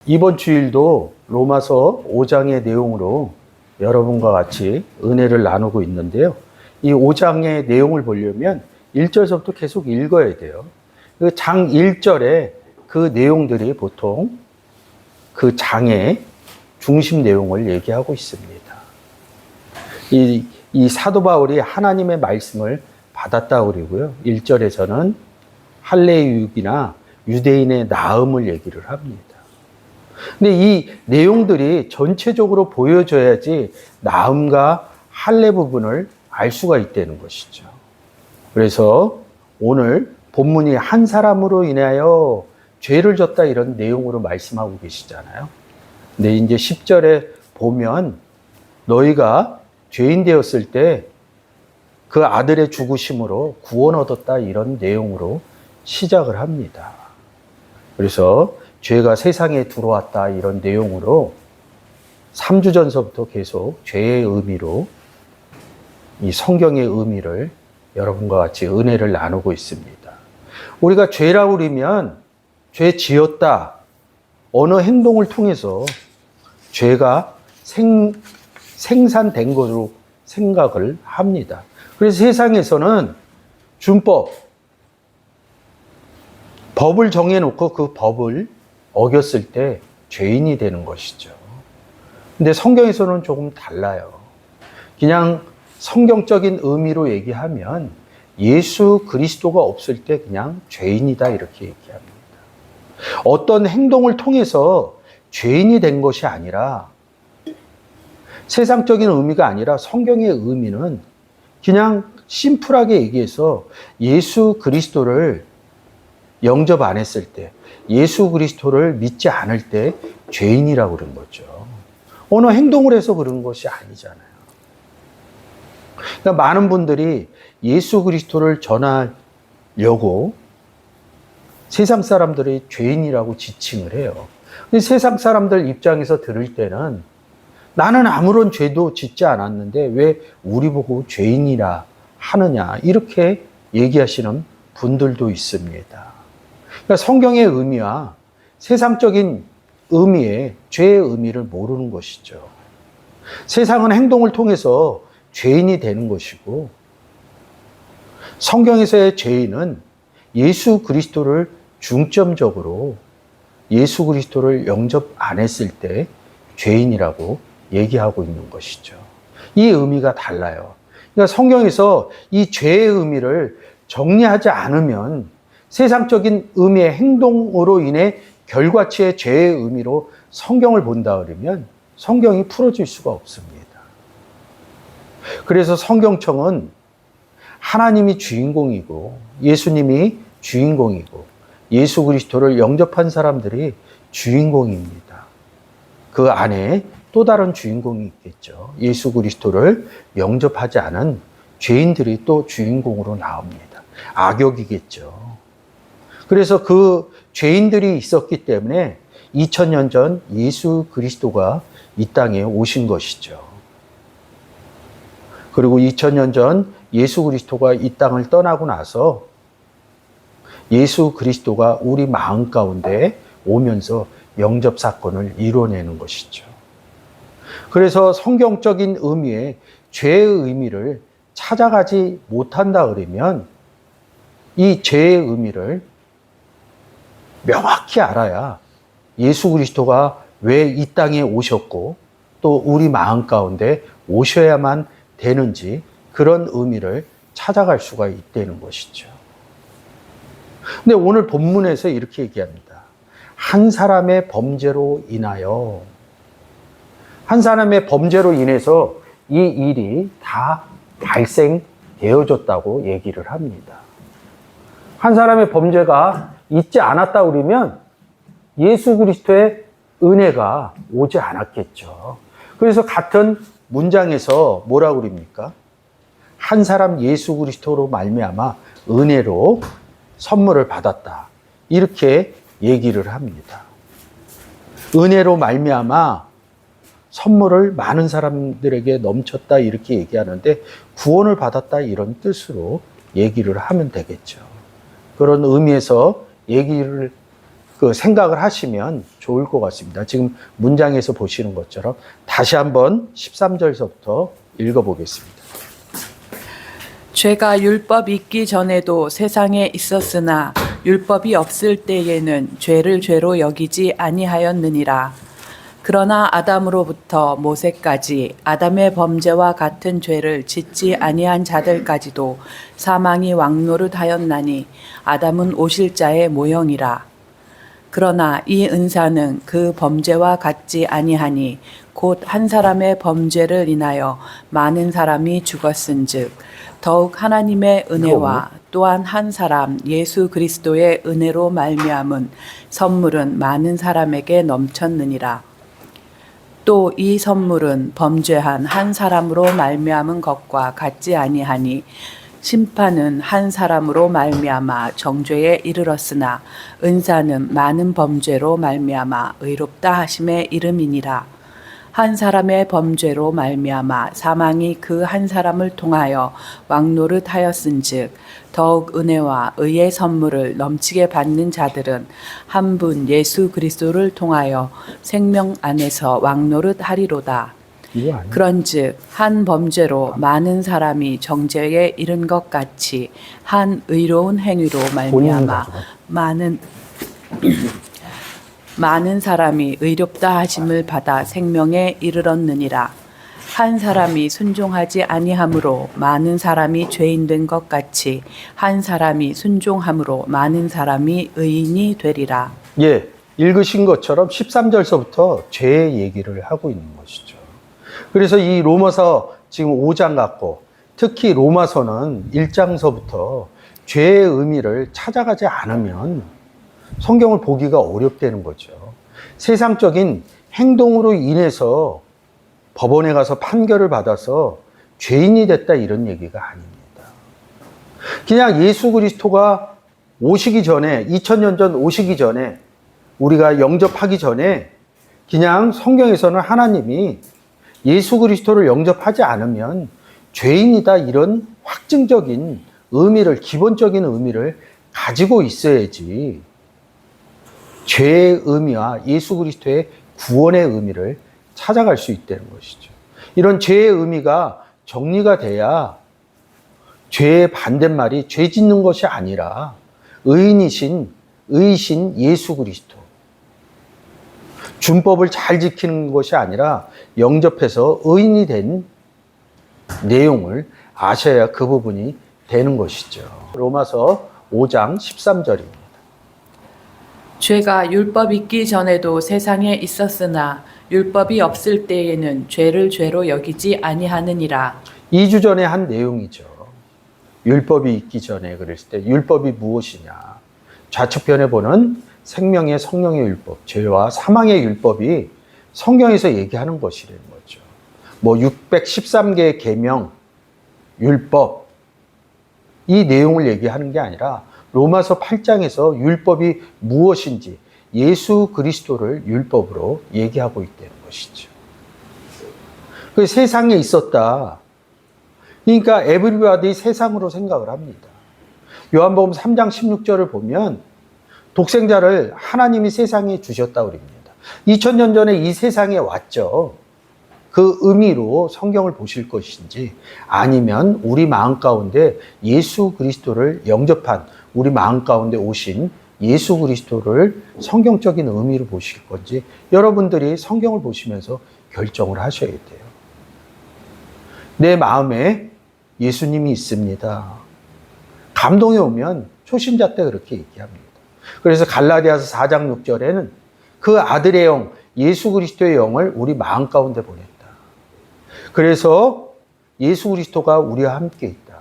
이번 주일도 로마서 5장의 내용으로 여러분과 같이 은혜를 나누고 있는데요. 이 5장의 내용을 보려면 1절서부터 계속 읽어야 돼요. 그 장 1절에 그 내용들이 보통 그 장의 중심 내용을 얘기하고 있습니다. 이 사도 바울이 하나님의 말씀을 받았다 그러고요. 1절에서는 할례유익이나 유대인의 나음을 얘기를 합니다. 근데 이 내용들이 전체적으로 보여줘야지 나음과 할례 부분을 알 수가 있다는 것이죠. 그래서 오늘 본문이 한 사람으로 인하여 죄를 졌다 이런 내용으로 말씀하고 계시잖아요. 근데 이제 10절에 보면 너희가 죄인 되었을 때 그 아들의 죽으심으로 구원 얻었다 이런 내용으로 시작을 합니다. 그래서 죄가 세상에 들어왔다 이런 내용으로 3주 전서부터 계속 죄의 의미로 이 성경의 의미를 여러분과 같이 은혜를 나누고 있습니다. 우리가 죄라고 그러면 죄 지었다. 어느 행동을 통해서 죄가 생산된 것으로 생각을 합니다. 그래서 세상에서는 준법, 법을 정해놓고 그 법을 어겼을 때 죄인이 되는 것이죠. 근데 성경에서는 조금 달라요. 그냥 성경적인 의미로 얘기하면 예수 그리스도가 없을 때 그냥 죄인이다 이렇게 얘기합니다. 어떤 행동을 통해서 죄인이 된 것이 아니라 세상적인 의미가 아니라 성경의 의미는 그냥 심플하게 얘기해서 예수 그리스도를 영접 안 했을 때, 예수 그리스도를 믿지 않을 때 죄인이라고 그런 거죠. 어느 행동을 해서 그런 것이 아니잖아요. 그러니까 많은 분들이 예수 그리스도를 전하려고 세상 사람들이 죄인이라고 지칭을 해요. 근데 세상 사람들 입장에서 들을 때는 나는 아무런 죄도 짓지 않았는데 왜 우리 보고 죄인이라 하느냐 이렇게 얘기하시는 분들도 있습니다. 그러니까 성경의 의미와 세상적인 의미의 죄의 의미를 모르는 것이죠. 세상은 행동을 통해서 죄인이 되는 것이고 성경에서의 죄인은 예수 그리스도를 중점적으로 예수 그리스도를 영접 안 했을 때 죄인이라고 얘기하고 있는 것이죠. 이 의미가 달라요. 그러니까 성경에서 이 죄의 의미를 정리하지 않으면 세상적인 의미의 행동으로 인해 결과치의 죄의 의미로 성경을 본다 그러면 성경이 풀어질 수가 없습니다. 그래서 성경청은 하나님이 주인공이고 예수님이 주인공이고 예수 그리스도를 영접한 사람들이 주인공입니다. 그 안에 또 다른 주인공이 있겠죠. 예수 그리스도를 영접하지 않은 죄인들이 또 주인공으로 나옵니다. 악역이겠죠. 그래서 그 죄인들이 있었기 때문에 2000년 전 예수 그리스도가 이 땅에 오신 것이죠. 그리고 2000년 전 예수 그리스도가 이 땅을 떠나고 나서 예수 그리스도가 우리 마음 가운데 오면서 영접 사건을 이뤄내는 것이죠. 그래서 성경적인 의미의 죄의 의미를 찾아가지 못한다 그러면 이 죄의 의미를 명확히 알아야 예수 그리스도가 왜 이 땅에 오셨고 또 우리 마음 가운데 오셔야만 되는지 그런 의미를 찾아갈 수가 있다는 것이죠. 근데 오늘 본문에서 이렇게 얘기합니다. 한 사람의 범죄로 인하여 한 사람의 범죄로 인해서 이 일이 다 발생되어졌다고 얘기를 합니다. 한 사람의 범죄가 있지 않았다 그러면 예수 그리스도의 은혜가 오지 않았겠죠. 그래서 같은 문장에서 뭐라고 그럽니까? 한 사람 예수 그리스도로 말미암아 은혜로 선물을 받았다. 이렇게 얘기를 합니다. 은혜로 말미암아 선물을 많은 사람들에게 넘쳤다 이렇게 얘기하는데 구원을 받았다 이런 뜻으로 얘기를 하면 되겠죠. 그런 의미에서 얘기를 그 생각을 하시면 좋을 것 같습니다. 지금 문장에서 보시는 것처럼 다시 한번 13절서부터 읽어보겠습니다. 죄가 율법 있기 전에도 세상에 있었으나 율법이 없을 때에는 죄를 죄로 여기지 아니하였느니라. 그러나 아담으로부터 모세까지 아담의 범죄와 같은 죄를 짓지 아니한 자들까지도 사망이 왕노릇하였나니 아담은 오실자의 모형이라. 그러나 이 은사는 그 범죄와 같지 아니하니 곧 한 사람의 범죄를 인하여 많은 사람이 죽었은즉 더욱 하나님의 은혜와 또한 한 사람 예수 그리스도의 은혜로 말미암은 선물은 많은 사람에게 넘쳤느니라. 또 이 선물은 범죄한 한 사람으로 말미암은 것과 같지 아니하니 심판은 한 사람으로 말미암아 정죄에 이르렀으나 은사는 많은 범죄로 말미암아 의롭다 하심에 이름이니라. 한 사람의 범죄로 말미암아 사망이 그 한 사람을 통하여 왕노릇하였은즉 더욱 은혜와 의의 선물을 넘치게 받는 자들은 한 분 예수 그리스도를 통하여 생명 안에서 왕노릇하리로다. 그런즉 한 범죄로 많은 사람이 정죄에 이른 것 같이 한 의로운 행위로 말미암아 많은 사람이 의롭다 하심을 받아 생명에 이르렀느니라. 한 사람이 순종하지 아니함으로 많은 사람이 죄인 된 것 같이 한 사람이 순종함으로 많은 사람이 의인이 되리라. 예, 읽으신 것처럼 13절서부터 죄의 얘기를 하고 있는 것이죠. 그래서 이 로마서 지금 5장 같고 특히 로마서는 1장서부터 죄의 의미를 찾아가지 않으면 성경을 보기가 어렵다는 거죠. 세상적인 행동으로 인해서 법원에 가서 판결을 받아서 죄인이 됐다 이런 얘기가 아닙니다. 그냥 예수 그리스도가 오시기 전에 2000년 전 오시기 전에 우리가 영접하기 전에 그냥 성경에서는 하나님이 예수 그리스도를 영접하지 않으면 죄인이다 이런 확증적인 의미를 기본적인 의미를 가지고 있어야지 죄의 의미와 예수 그리스도의 구원의 의미를 찾아갈 수 있다는 것이죠. 이런 죄의 의미가 정리가 돼야 죄의 반대말이 죄 짓는 것이 아니라 의이신 예수 그리스도. 준법을 잘 지키는 것이 아니라 영접해서 의인이 된 내용을 아셔야 그 부분이 되는 것이죠. 로마서 5장 13절입니다. 죄가 율법 있기 전에도 세상에 있었으나 율법이 없을 때에는 죄를 죄로 여기지 아니하느니라. 2주 전에 한 내용이죠. 율법이 있기 전에 그랬을 때 율법이 무엇이냐. 좌측편에 보는 생명의 성령의 율법, 죄와 사망의 율법이 성경에서 얘기하는 것이라는 거죠. 뭐 613개의 계명, 율법 이 내용을 얘기하는 게 아니라 로마서 8장에서 율법이 무엇인지 예수 그리스도를 율법으로 얘기하고 있다는 것이죠. 그 세상에 있었다. 그러니까 에브리바디 세상으로 생각을 합니다. 요한복음 3장 16절을 보면 독생자를 하나님이 세상에 주셨다고 그럽니다. 2000년 전에 이 세상에 왔죠. 그 의미로 성경을 보실 것인지 아니면 우리 마음 가운데 예수 그리스도를 영접한 우리 마음 가운데 오신 예수 그리스도를 성경적인 의미로 보실 건지 여러분들이 성경을 보시면서 결정을 하셔야 돼요. 내 마음에 예수님이 있습니다. 감동이 오면 초신자 때 그렇게 얘기합니다. 그래서 갈라디아서 4장 6절에는 그 아들의 영, 예수 그리스도의 영을 우리 마음 가운데 보냈다. 그래서 예수 그리스도가 우리와 함께 있다.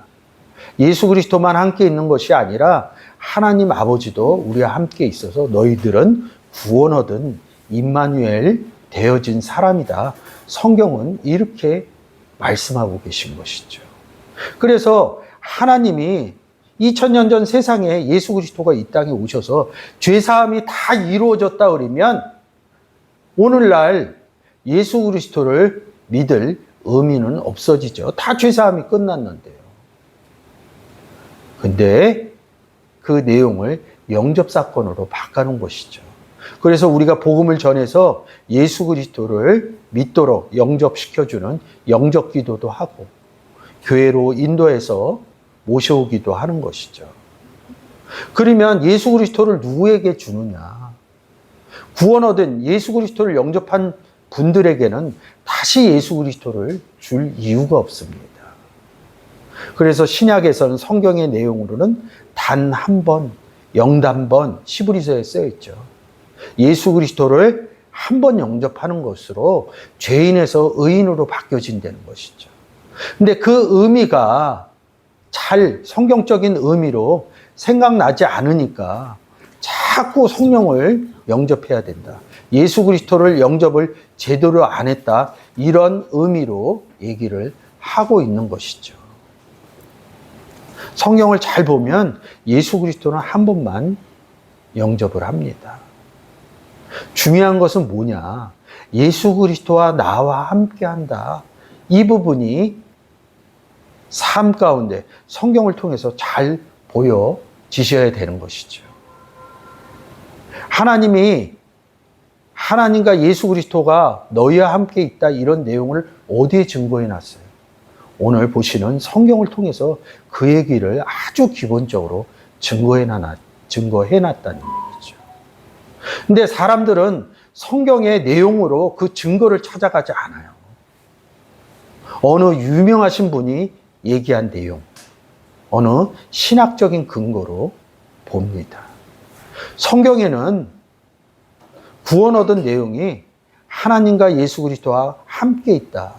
예수 그리스도만 함께 있는 것이 아니라 하나님 아버지도 우리와 함께 있어서 너희들은 구원 얻은 임마누엘 되어진 사람이다. 성경은 이렇게 말씀하고 계신 것이죠. 그래서 하나님이 2000년 전 세상에 예수 그리스도가 이 땅에 오셔서 죄사함이 다 이루어졌다 그러면 오늘날 예수 그리스도를 믿을 의미는 없어지죠. 다 죄사함이 끝났는데요. 근데 그 내용을 영접 사건으로 바꿔놓은 것이죠. 그래서 우리가 복음을 전해서 예수 그리스도를 믿도록 영접시켜주는 영접 기도도 하고 교회로 인도해서 모셔오기도 하는 것이죠. 그러면 예수 그리스도를 누구에게 주느냐? 구원 얻은 예수 그리스도를 영접한 분들에게는 다시 예수 그리스도를 줄 이유가 없습니다. 그래서 신약에서는 성경의 내용으로는 단 한 번, 영단번 시브리서에 쓰여 있죠. 예수 그리스도를 한 번 영접하는 것으로 죄인에서 의인으로 바뀌어진다는 것이죠. 근데 그 의미가 잘 성경적인 의미로 생각나지 않으니까 자꾸 성령을 영접해야 된다. 예수 그리스도를 영접을 제대로 안 했다. 이런 의미로 얘기를 하고 있는 것이죠. 성경을 잘 보면 예수 그리스도는 한 번만 영접을 합니다. 중요한 것은 뭐냐? 예수 그리스도와 나와 함께 한다. 이 부분이 삶 가운데 성경을 통해서 잘 보여지셔야 되는 것이죠. 하나님과 예수 그리스도가 너희와 함께 있다 이런 내용을 어디에 증거해 놨어요? 오늘 보시는 성경을 통해서 그 얘기를 아주 기본적으로 증거해 놨다는 얘기죠. 근데 사람들은 성경의 내용으로 그 증거를 찾아가지 않아요. 어느 유명하신 분이 얘기한 내용, 어느 신학적인 근거로 봅니다. 성경에는 구원 얻은 내용이 하나님과 예수 그리스도와 함께 있다.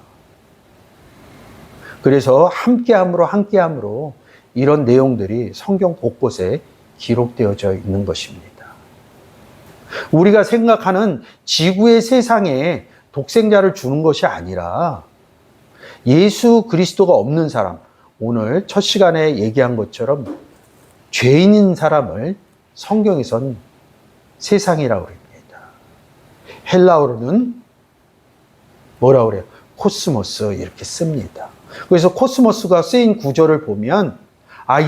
그래서 함께함으로 이런 내용들이 성경 곳곳에 기록되어져 있는 것입니다. 우리가 생각하는 지구의 세상에 독생자를 주는 것이 아니라 예수 그리스도가 없는 사람, 오늘 첫 시간에 얘기한 것처럼 죄인인 사람을 성경에선 세상이라고 합니다. 헬라어로는 뭐라고 그래요? 코스모스 이렇게 씁니다. 그래서 코스모스가 쓰인 구절을 보면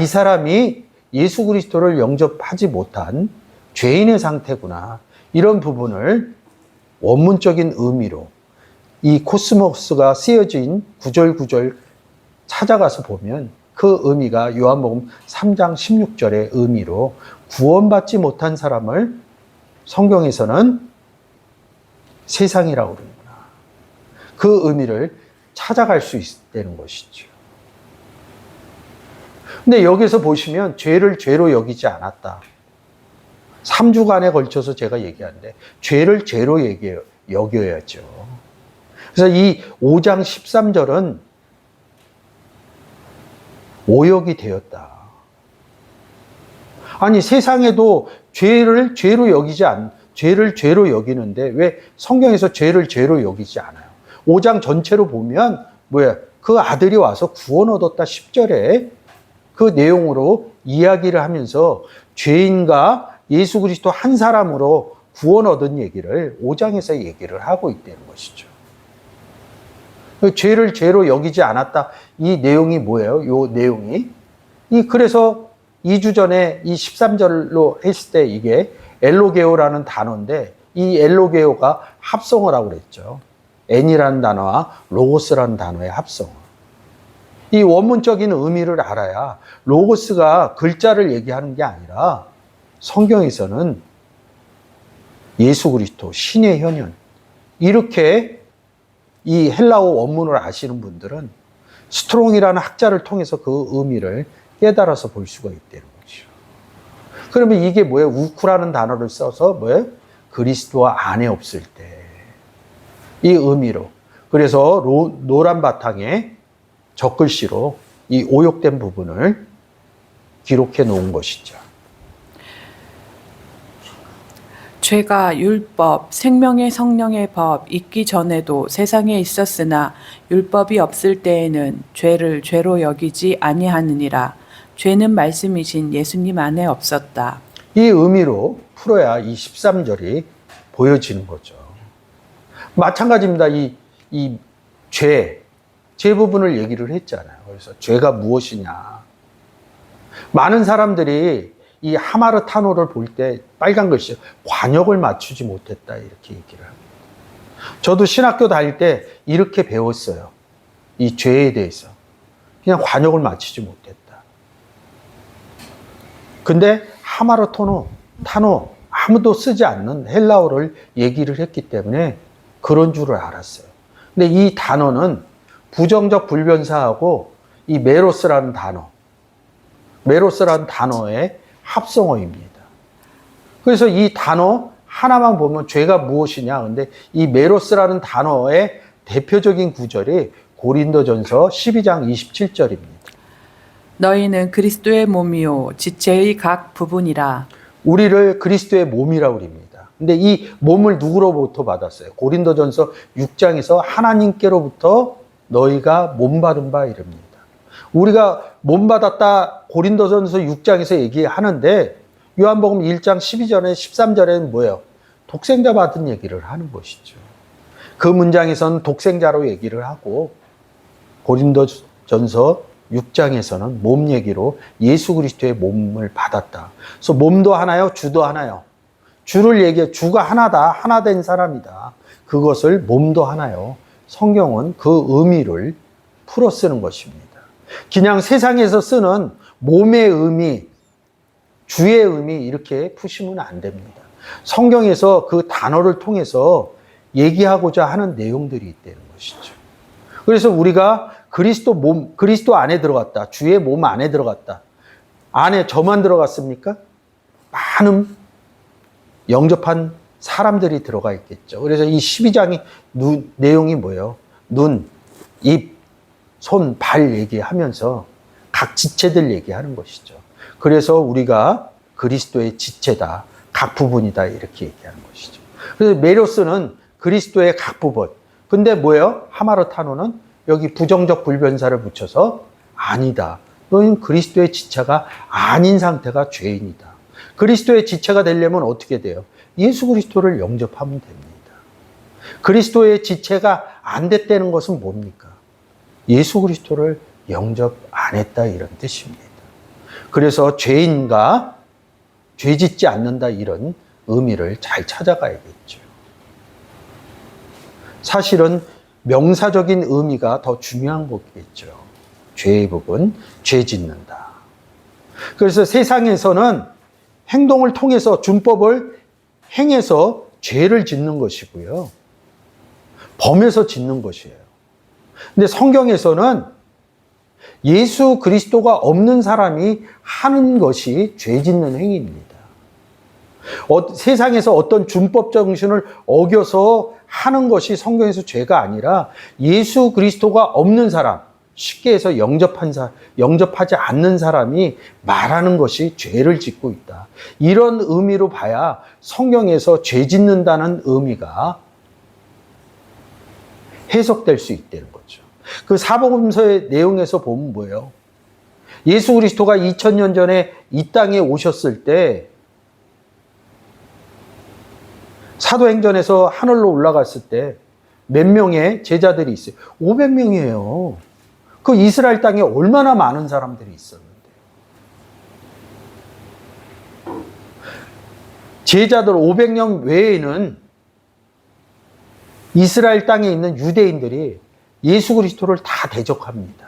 이 사람이 예수 그리스도를 영접하지 못한 죄인의 상태구나. 이런 부분을 원문적인 의미로 이 코스모스가 쓰여진 구절 찾아가서 보면 그 의미가 요한복음 3장 16절의 의미로 구원받지 못한 사람을 성경에서는 세상이라고 그러는구나. 그 의미를 찾아갈 수 있다는 것이죠. 근데 여기서 보시면 죄를 죄로 여기지 않았다. 3주간에 걸쳐서 제가 얘기하는데 죄를 죄로 여겨야죠. 그래서 이 5장 13절은 오역이 되었다. 아니 세상에도 죄를 죄로 여기는데 왜 성경에서 죄를 죄로 여기지 않아요? 5장 전체로 보면 그 아들이 와서 구원 얻었다 10절에 그 내용으로 이야기를 하면서 죄인과 예수 그리스도 한 사람으로 구원 얻은 얘기를 5장에서 얘기를 하고 있다는 것이죠. 죄를 죄로 여기지 않았다. 이 내용이 뭐예요? 이 내용이. 그래서 2주 전에 이 13절로 했을 때 이게 엘로게오라는 단어인데 이 엘로게오가 합성을 하고 그랬죠. N이라는 단어와 로고스라는 단어의 합성. 이 원문적인 의미를 알아야 로고스가 글자를 얘기하는 게 아니라 성경에서는 예수 그리스도, 신의 현현 이렇게 이 헬라어 원문을 아시는 분들은 스트롱이라는 학자를 통해서 그 의미를 깨달아서 볼 수가 있다는 거죠. 그러면 이게 뭐예요? 우쿠라는 단어를 써서 뭐예요? 그리스도와 안에 없을 때. 이 의미로. 그래서 노란 바탕에 적글씨로 이 오역된 부분을 기록해 놓은 것이죠. 죄가 율법, 생명의 성령의 법 있기 전에도 세상에 있었으나 율법이 없을 때에는 죄를 죄로 여기지 아니하느니라. 죄는 말씀이신 예수님 안에 없었다. 이 의미로 풀어야 이 13절이 보여지는 거죠. 마찬가지입니다. 이 죄 부분을 얘기를 했잖아요. 그래서 죄가 무엇이냐. 많은 사람들이 이 하마르타노를 볼 때 빨간 글씨 관역을 맞추지 못했다 이렇게 얘기를 합니다. 저도 신학교 다닐 때 이렇게 배웠어요. 이 죄에 대해서. 그냥 관역을 맞추지 못했다. 근데 타노 아무도 쓰지 않는 헬라어를 얘기를 했기 때문에 그런 줄을 알았어요. 근데 이 단어는 부정적 불변사하고 이 메로스라는 단어의 합성어입니다. 그래서 이 단어 하나만 보면 죄가 무엇이냐. 근데 이 메로스라는 단어의 대표적인 구절이 고린도전서 12장 27절입니다. 너희는 그리스도의 몸이요 지체의 각 부분이라. 우리를 그리스도의 몸이라고 그럽니다. 근데 이 몸을 누구로부터 받았어요? 고린도전서 6장에서 하나님께로부터 너희가 몸 받은 바 이릅니다. 우리가 몸 받았다 고린도전서 6장에서 얘기하는데 요한복음 1장 12절에 13절에는 뭐예요? 독생자 받은 얘기를 하는 것이죠. 그 문장에서는 독생자로 얘기를 하고 고린도전서 6장에서는 몸 얘기로 예수 그리스도의 몸을 받았다. 그래서 몸도 하나요? 주도 하나요? 주를 얘기해. 주가 하나다. 하나 된 사람이다. 그것을 몸도 하나요? 성경은 그 의미를 풀어 쓰는 것입니다. 그냥 세상에서 쓰는 몸의 의미, 주의 의미 이렇게 푸시면 안 됩니다. 성경에서 그 단어를 통해서 얘기하고자 하는 내용들이 있다는 것이죠. 그래서 우리가 그리스도 안에 들어갔다. 주의 몸 안에 들어갔다. 안에 저만 들어갔습니까? 많은 영접한 사람들이 들어가 있겠죠. 그래서 이 12장이 내용이 뭐예요? 눈, 입, 손, 발 얘기하면서 각 지체들 얘기하는 것이죠. 그래서 우리가 그리스도의 지체다. 각 부분이다. 이렇게 얘기하는 것이죠. 그래서 메로스는 그리스도의 각 부분. 근데 뭐예요? 하마르타노는 여기 부정적 불변사를 붙여서 아니다. 너희는 그리스도의 지체가 아닌 상태가 죄인이다. 그리스도의 지체가 되려면 어떻게 돼요? 예수 그리스도를 영접하면 됩니다. 그리스도의 지체가 안 됐다는 것은 뭡니까? 예수 그리스도를 영접 안 했다 이런 뜻입니다. 그래서 죄인과 죄 짓지 않는다 이런 의미를 잘 찾아가야겠죠. 사실은 명사적인 의미가 더 중요한 거겠죠. 죄의 부분, 죄 짓는다. 그래서 세상에서는 행동을 통해서 준법을 행해서 죄를 짓는 것이고요. 범해서 짓는 것이에요. 근데 성경에서는 예수 그리스도가 없는 사람이 하는 것이 죄 짓는 행위입니다. 세상에서 어떤 준법 정신을 어겨서 하는 것이 성경에서 죄가 아니라 예수 그리스도가 없는 사람, 쉽게 해서 영접하지 않는 사람이 말하는 것이 죄를 짓고 있다. 이런 의미로 봐야 성경에서 죄 짓는다는 의미가 해석될 수 있다는 거죠. 그 사복음서의 내용에서 보면 뭐예요? 예수 그리스도가 2000년 전에 이 땅에 오셨을 때 사도행전에서 하늘로 올라갔을 때 몇 명의 제자들이 있어요? 500명이에요. 그 이스라엘 땅에 얼마나 많은 사람들이 있었는데. 제자들 500명 외에는 이스라엘 땅에 있는 유대인들이 예수 그리스도를 다 대적합니다.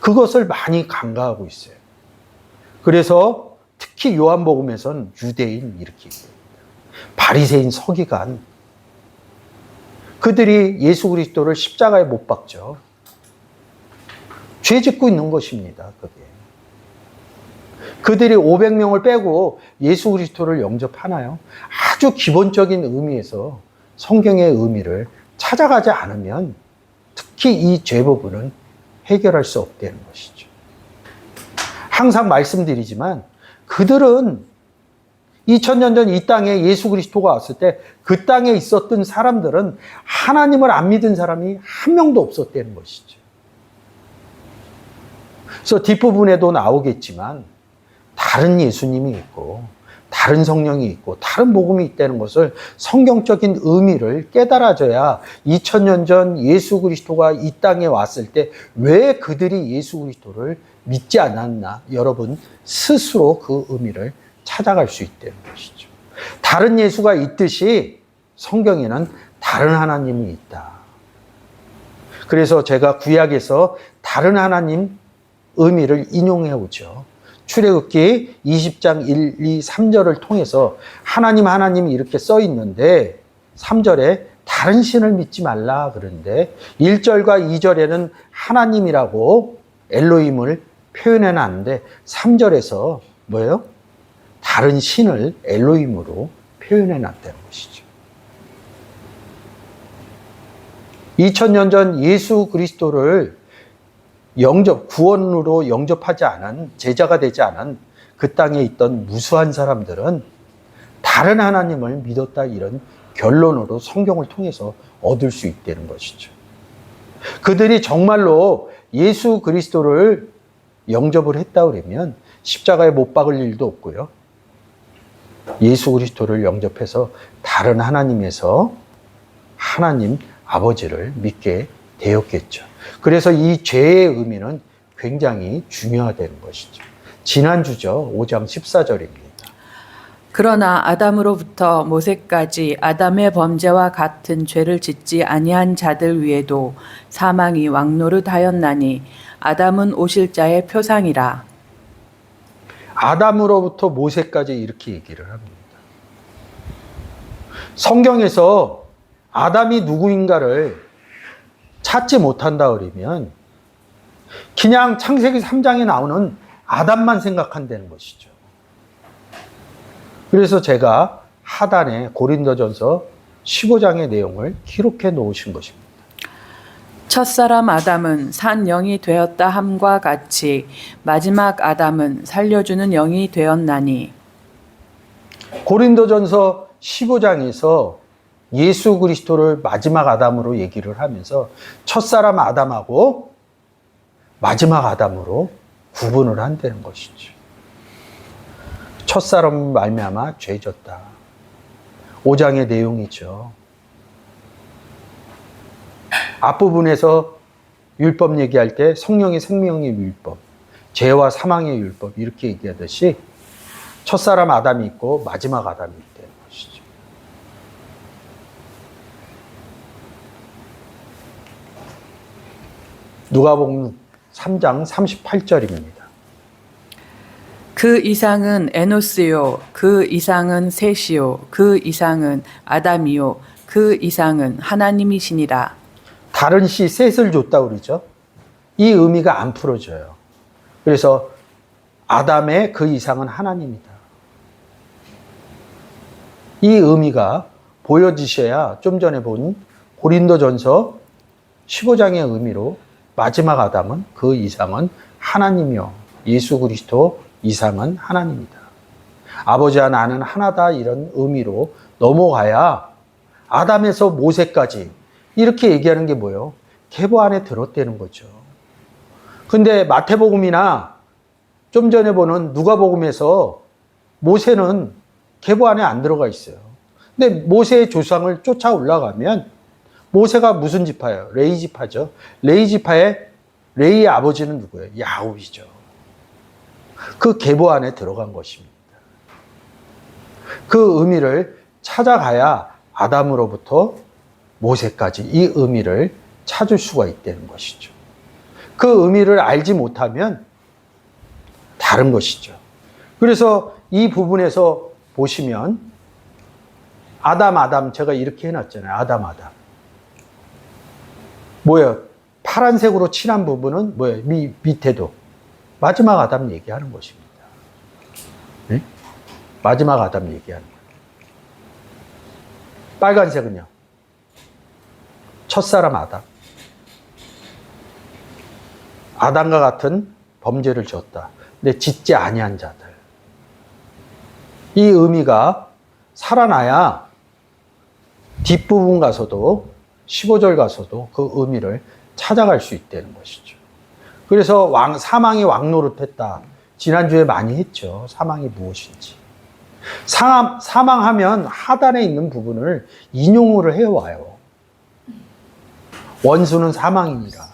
그것을 많이 간과하고 있어요. 그래서 특히 요한복음에서는 유대인 이렇게 얘기합니다. 바리새인 서기관 그들이 예수 그리스도를 십자가에 못 박죠. 죄 짓고 있는 것입니다. 그게. 그들이 500명을 빼고 예수 그리스도를 영접하나요? 아주 기본적인 의미에서 성경의 의미를 찾아가지 않으면 특히 이 죄 부분은 해결할 수 없다는 것이죠. 항상 말씀드리지만 그들은 2000년 전 이 땅에 예수 그리스도가 왔을 때 그 땅에 있었던 사람들은 하나님을 안 믿은 사람이 한 명도 없었다는 것이죠. 그래서 뒷부분에도 나오겠지만 다른 예수님이 있고 다른 성령이 있고 다른 복음이 있다는 것을 성경적인 의미를 깨달아져야 2000년 전 예수 그리스도가 이 땅에 왔을 때 왜 그들이 예수 그리스도를 믿지 않았나? 여러분 스스로 그 의미를 찾아갈 수 있다는 것이죠. 다른 예수가 있듯이 성경에는 다른 하나님이 있다. 그래서 제가 구약에서 다른 하나님 의미를 인용해 오죠. 출애굽기 20장 1, 2, 3절을 통해서 하나님이 이렇게 써 있는데 3절에 다른 신을 믿지 말라 그러는데 1절과 2절에는 하나님이라고 엘로힘을 표현해 놨는데 3절에서 뭐예요? 다른 신을 엘로힘으로 표현해 놨다는 것이죠. 2000년 전 예수 그리스도를 구원으로 영접하지 않은, 제자가 되지 않은 그 땅에 있던 무수한 사람들은 다른 하나님을 믿었다 이런 결론으로 성경을 통해서 얻을 수 있다는 것이죠. 그들이 정말로 예수 그리스도를 영접을 했다 그러면 십자가에 못 박을 일도 없고요. 예수 그리스도를 영접해서 다른 하나님에서 하나님 아버지를 믿게 되었겠죠. 그래서 이 죄의 의미는 굉장히 중요하다는 것이죠. 지난주죠. 5장 14절입니다. 그러나 아담으로부터 모세까지 아담의 범죄와 같은 죄를 짓지 아니한 자들 위에도 사망이 왕노릇하였나니 아담은 오실 자의 표상이라. 아담으로부터 모세까지 이렇게 얘기를 합니다. 성경에서 아담이 누구인가를 찾지 못한다 그러면 그냥 창세기 3장에 나오는 아담만 생각한다는 것이죠. 그래서 제가 하단에 고린도전서 15장의 내용을 기록해 놓으신 것입니다. 첫사람 아담은 산 영이 되었다 함과 같이 마지막 아담은 살려주는 영이 되었나니. 고린도전서 15장에서 예수 그리스도를 마지막 아담으로 얘기를 하면서 첫사람 아담하고 마지막 아담으로 구분을 한다는 것이죠. 첫사람 말미암아 죄졌다. 5장의 내용이죠. 앞부분에서 율법 얘기할 때 성령의 생명의 율법, 죄와 사망의 율법 이렇게 얘기하듯이 첫사람 아담이 있고 마지막 아담이 있다는 것이죠. 누가복음 3장 38절입니다. 그 이상은 에노스요, 그 이상은 셋이요, 그 이상은 아담이요, 그 이상은 하나님이시니라. 다른 시 셋을 줬다 그러죠. 이 의미가 안 풀어져요. 그래서 아담의 그 이상은 하나님이다. 이 의미가 보여지셔야 좀 전에 본 고린도전서 15장의 의미로 마지막 아담은 그 이상은 하나님이요. 예수 그리스도 이상은 하나님이다. 아버지와 나는 하나다 이런 의미로 넘어가야 아담에서 모세까지 이렇게 얘기하는 게 뭐예요? 계보 안에 들었다는 거죠. 근데 마태복음이나 좀 전에 보는 누가복음에서 모세는 계보 안에 안 들어가 있어요. 근데 모세의 조상을 쫓아 올라가면 모세가 무슨 지파예요? 레위 지파죠. 레위 지파의 레위의 아버지는 누구예요? 야곱이죠. 그 계보 안에 들어간 것입니다. 그 의미를 찾아가야 아담으로부터 모세까지 이 의미를 찾을 수가 있다는 것이죠. 그 의미를 알지 못하면 다른 것이죠. 그래서 이 부분에서 보시면 아담 제가 이렇게 해놨잖아요. 아담 뭐예요? 파란색으로 칠한 부분은 뭐예요? 밑에도 마지막 아담 얘기하는 것입니다. 네? 마지막 아담 얘기하는 거예요. 빨간색은요? 첫사람 아담. 아담과 같은 범죄를 지었다. 근데 짓지 아니한 자들. 이 의미가 살아나야 뒷부분 가서도 15절 가서도 그 의미를 찾아갈 수 있다는 것이죠. 그래서 사망이 왕노릇했다. 지난주에 많이 했죠. 사망이 무엇인지. 사망하면 하단에 있는 부분을 인용을 해와요. 원수는 사망이니라.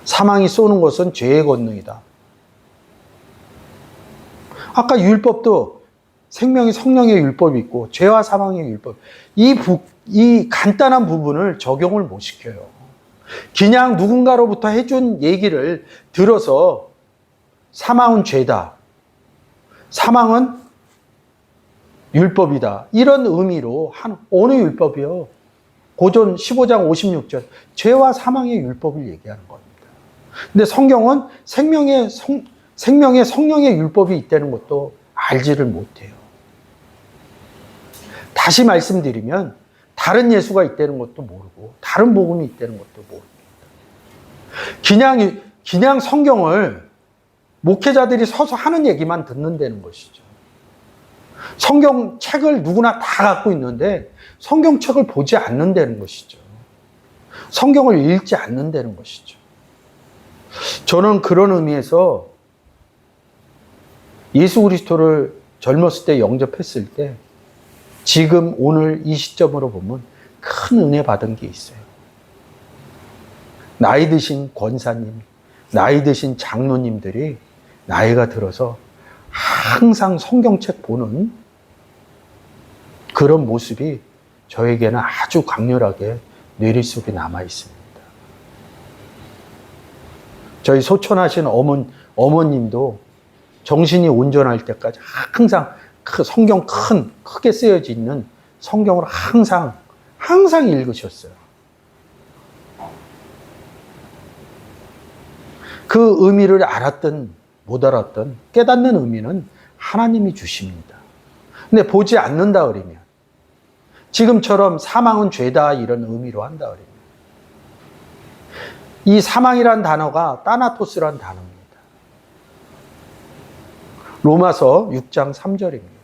사망이 쏘는 것은 죄의 권능이다. 아까 율법도 생명의 성령의 율법이 있고 죄와 사망의 율법. 이 간단한 부분을 적용을 못 시켜요. 그냥 누군가로부터 해준 얘기를 들어서 사망은 죄다. 사망은 율법이다. 이런 의미로 어느 율법이요? 고전 15장 56절. 죄와 사망의 율법을 얘기하는 겁니다. 근데 성경은 생명의 성령의 율법이 있다는 것도 알지를 못해요. 다시 말씀드리면 다른 예수가 있다는 것도 모르고 다른 복음이 있다는 것도 모릅니다. 그냥 성경을 목회자들이 서서 하는 얘기만 듣는다는 것이죠. 성경책을 누구나 다 갖고 있는데 성경책을 보지 않는다는 것이죠. 성경을 읽지 않는다는 것이죠. 저는 그런 의미에서 예수 그리스도를 젊었을 때 영접했을 때 지금 오늘 이 시점으로 보면 큰 은혜 받은 게 있어요. 나이 드신 권사님, 나이 드신 장로님들이 나이가 들어서 항상 성경책 보는 그런 모습이 저에게는 아주 강렬하게 뇌리 속에 남아 있습니다. 저희 소천하신 어머님도 정신이 온전할 때까지 항상 성경 크게 쓰여져 있는 성경을 항상 읽으셨어요. 그 의미를 알았든 못 알았든 깨닫는 의미는 하나님이 주십니다. 근데 보지 않는다 그러면 지금처럼 사망은 죄다 이런 의미로 한다 그러면 이 사망이란 단어가 따나토스란 단어입니다. 로마서 6장 3절입니다.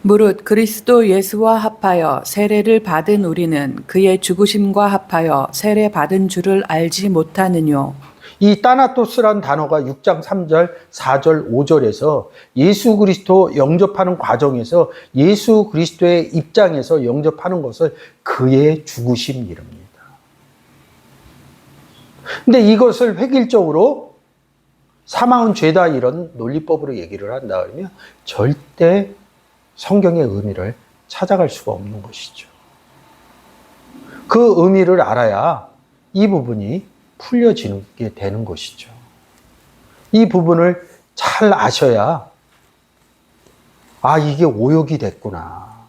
무릇 그리스도 예수와 합하여 세례를 받은 우리는 그의 죽으심과 합하여 세례 받은 줄을 알지 못하느뇨. 이 따나토스란 단어가 6장 3절, 4절, 5절에서 예수 그리스도 영접하는 과정에서 예수 그리스도의 입장에서 영접하는 것을 그의 죽으심 이릅니다. 근데 이것을 획일적으로 사망은 죄다 이런 논리법으로 얘기를 한다 그러면 절대 성경의 의미를 찾아갈 수가 없는 것이죠. 그 의미를 알아야 이 부분이 풀려지게 되는 것이죠. 이 부분을 잘 아셔야 이게 오역이 됐구나.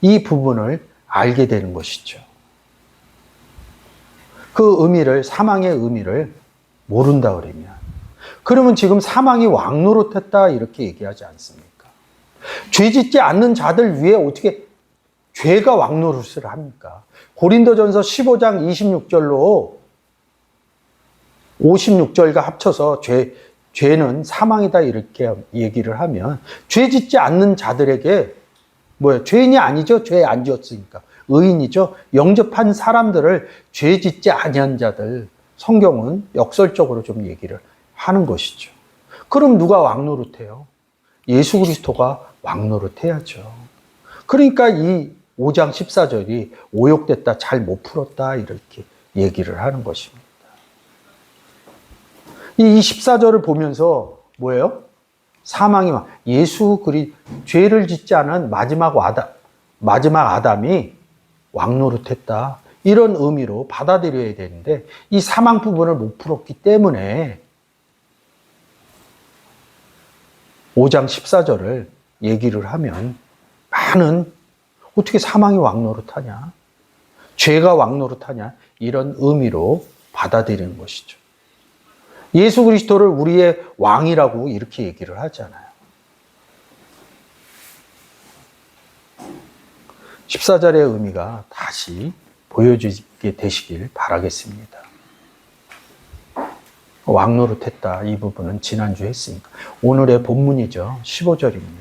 이 부분을 알게 되는 것이죠. 그 의미를, 사망의 의미를 모른다 그러면 지금 사망이 왕노릇했다 이렇게 얘기하지 않습니까? 죄 짓지 않는 자들 위에 어떻게 죄가 왕노릇을 합니까? 고린도전서 15장 26절로 56절과 합쳐서 죄는 사망이다 이렇게 얘기를 하면 죄 짓지 않는 자들에게 죄인이 아니죠. 죄 안 지었으니까. 의인이죠. 영접한 사람들을 죄 짓지 아니한 자들 성경은 역설적으로 좀 얘기를 하는 것이죠. 그럼 누가 왕노릇해요? 예수 그리스도가 왕노릇해야죠. 그러니까 이 5장 14절이 오역됐다, 잘 못 풀었다 이렇게 얘기를 하는 것입니다. 이 14절을 보면서 뭐예요? 사망이 죄를 짓지 않은 마지막 아담이 왕노릇했다. 이런 의미로 받아들여야 되는데 이 사망 부분을 못 풀었기 때문에 5장 14절을 얘기를 하면 많은 어떻게 사망이 왕노릇하냐? 죄가 왕노릇하냐? 이런 의미로 받아들이는 것이죠. 예수 그리스도를 우리의 왕이라고 이렇게 얘기를 하잖아요. 14절의 의미가 다시 보여지게 되시길 바라겠습니다. 왕노릇했다. 이 부분은 지난주에 했으니까. 오늘의 본문이죠. 15절입니다.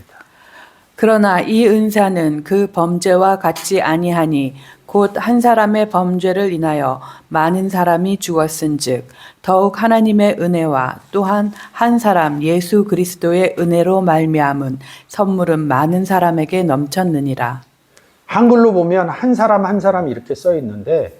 그러나 이 은사는 그 범죄와 같지 아니하니 곧 한 사람의 범죄를 인하여 많은 사람이 죽었은즉 더욱 하나님의 은혜와 또한 한 사람 예수 그리스도의 은혜로 말미암은 선물은 많은 사람에게 넘쳤느니라. 한글로 보면 한 사람 한 사람 이렇게 써 있는데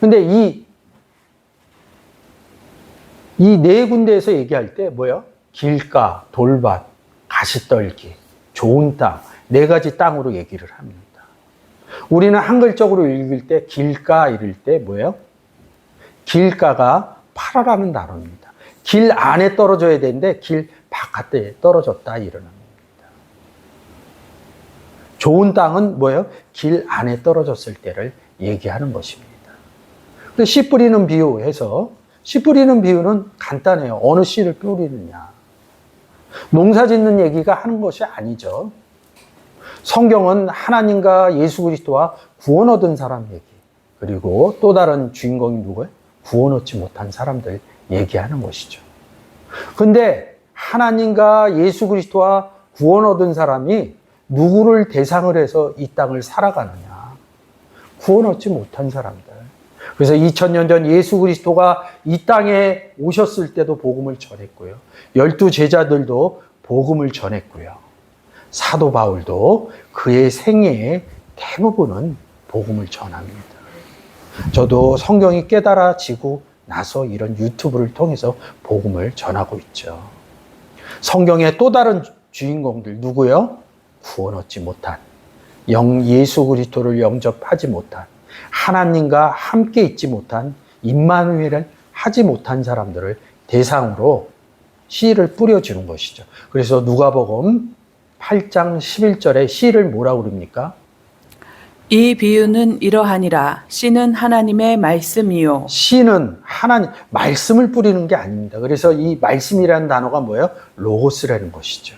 근데 이 네 군데에서 얘기할 때 뭐야? 길가, 돌밭, 가시떨기, 좋은 땅, 네 가지 땅으로 얘기를 합니다. 우리는 한글적으로 읽을 때 길가 이럴 때 뭐예요? 길가가 파라라는 단어입니다. 길 안에 떨어져야 되는데 길 바깥에 떨어졌다 이러는 겁니다. 좋은 땅은 뭐예요? 길 안에 떨어졌을 때를 얘기하는 것입니다. 씨 뿌리는 비유해서 씨 뿌리는 비유는 간단해요. 어느 씨를 뿌리느냐. 농사 짓는 얘기가 하는 것이 아니죠. 성경은 하나님과 예수 그리스도와 구원 얻은 사람 얘기, 그리고 또 다른 주인공이 누구예요? 구원 얻지 못한 사람들 얘기하는 것이죠. 근데 하나님과 예수 그리스도와 구원 얻은 사람이 누구를 대상을 해서 이 땅을 살아가느냐? 구원 얻지 못한 사람들. 그래서 2000년 전 예수 그리스도가 이 땅에 오셨을 때도 복음을 전했고요. 12 제자들도 복음을 전했고요. 사도 바울도 그의 생애의 대부분은 복음을 전합니다. 저도 성경이 깨달아지고 나서 이런 유튜브를 통해서 복음을 전하고 있죠. 성경의 또 다른 주인공들 누구요? 구원 얻지 못한, 예수 그리스도를 영접하지 못한, 하나님과 함께 있지 못한, 임마누엘을 하지 못한 사람들을 대상으로 씨를 뿌려주는 것이죠. 그래서 누가복음 8장 11절에 씨를 뭐라고 그럽니까? 이 비유는 이러하니라. 씨는 하나님의 말씀이요. 씨는 하나님, 말씀을 뿌리는 게 아닙니다. 그래서 이 말씀이라는 단어가 뭐예요? 로고스라는 것이죠.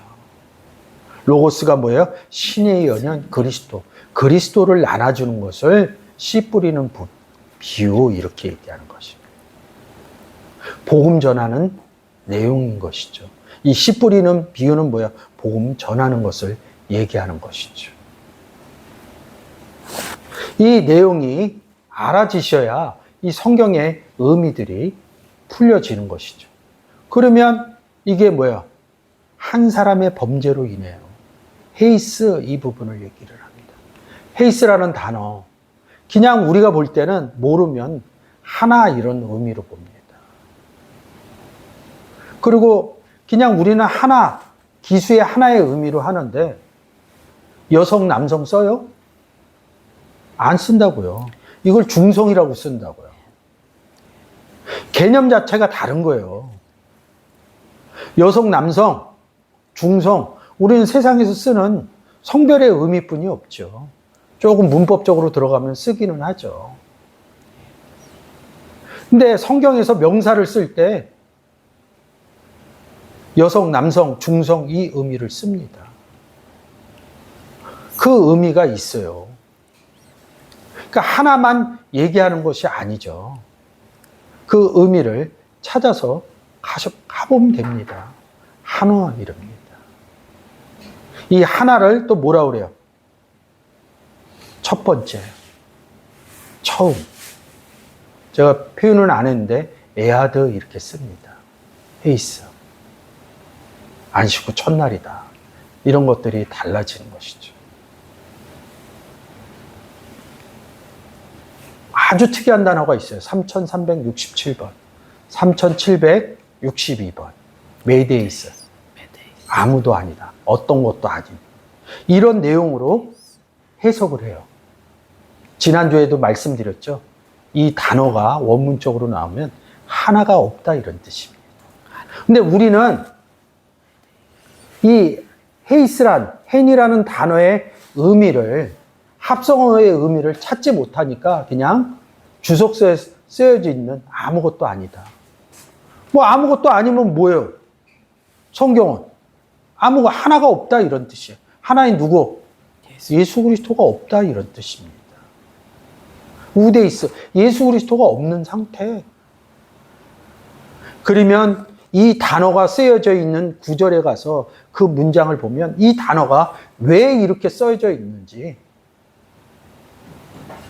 로고스가 뭐예요? 신의 연연 그리스도. 그리스도를 나눠주는 것을 씨 뿌리는 비유 이렇게 얘기하는 것입니다. 복음 전하는 내용인 것이죠. 이 씨 뿌리는 비유는 뭐야? 복음 전하는 것을 얘기하는 것이죠. 이 내용이 알아지셔야 이 성경의 의미들이 풀려지는 것이죠. 그러면 이게 뭐야? 한 사람의 범죄로 인해요. 헤이스 이 부분을 얘기를 합니다. 헤이스라는 단어, 그냥 우리가 볼 때는 모르면 하나 이런 의미로 봅니다. 그리고 그냥 우리는 하나, 기수의 하나의 의미로 하는데 여성, 남성 써요? 안 쓴다고요. 이걸 중성이라고 쓴다고요. 개념 자체가 다른 거예요. 여성, 남성, 중성, 우리는 세상에서 쓰는 성별의 의미뿐이 없죠. 조금 문법적으로 들어가면 쓰기는 하죠. 근데 성경에서 명사를 쓸 때 여성, 남성, 중성 이 의미를 씁니다. 그 의미가 있어요. 그러니까 하나만 얘기하는 것이 아니죠. 그 의미를 찾아서 가보면 됩니다. 한화 이름입니다. 이 하나를 또 뭐라 그래요? 첫 번째, 처음. 제가 표현은 안 했는데 에아드 이렇게 씁니다. 헤이스. 안식 후 첫날이다. 이런 것들이 달라지는 것이죠. 아주 특이한 단어가 있어요. 3367번, 3762번. 메데이스. 아무도 아니다. 어떤 것도 아닌. 이런 내용으로 해석을 해요. 지난주에도 말씀드렸죠. 이 단어가 원문적으로 나오면 하나가 없다 이런 뜻입니다. 근데 우리는 이 헨이라는 단어의 의미를, 합성어의 의미를 찾지 못하니까 그냥 주석서에 쓰여져 있는 아무것도 아니다. 뭐 아무것도 아니면 뭐예요? 성경은 하나가 없다 이런 뜻이에요. 하나인 누구? 예수 그리스도가 없다 이런 뜻입니다. 우데이스, 예수 그리스도가 없는 상태. 그러면 이 단어가 쓰여져 있는 구절에 가서 그 문장을 보면 이 단어가 왜 이렇게 써져 있는지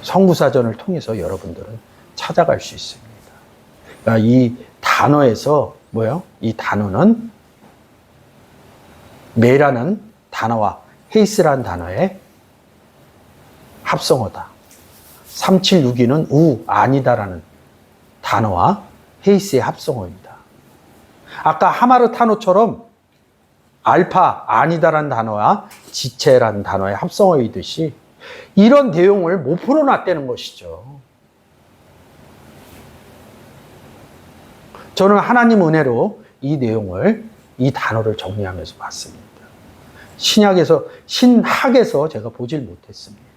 성구사전을 통해서 여러분들은 찾아갈 수 있습니다. 그러니까 이 단어에서 뭐예요? 이 단어는 메라는 단어와 헤이스라는 단어의 합성어다. 3762는 우, 아니다라는 단어와 헤이스의 합성어입니다. 아까 하마르타노처럼 알파, 아니다라는 단어와 지체라는 단어의 합성어이듯이 이런 내용을 못 풀어놨다는 것이죠. 저는 하나님 은혜로 이 내용을, 이 단어를 정리하면서 봤습니다. 신학에서 제가 보질 못했습니다.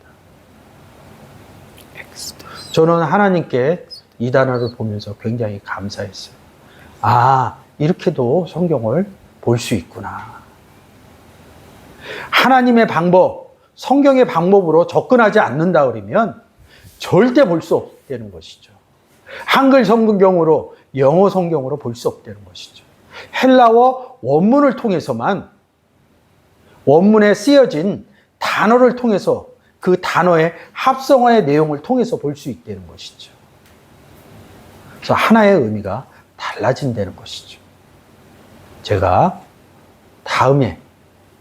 저는 하나님께 이 단어를 보면서 굉장히 감사했어요. 아, 이렇게도 성경을 볼 수 있구나. 하나님의 방법, 성경의 방법으로 접근하지 않는다 그러면 절대 볼 수 없다는 것이죠. 한글 성경으로, 영어 성경으로 볼 수 없다는 것이죠. 헬라어 원문을 통해서만, 원문에 쓰여진 단어를 통해서, 그 단어의 합성어의 내용을 통해서 볼 수 있다는 것이죠. 그래서 하나의 의미가 달라진다는 것이죠. 제가 다음에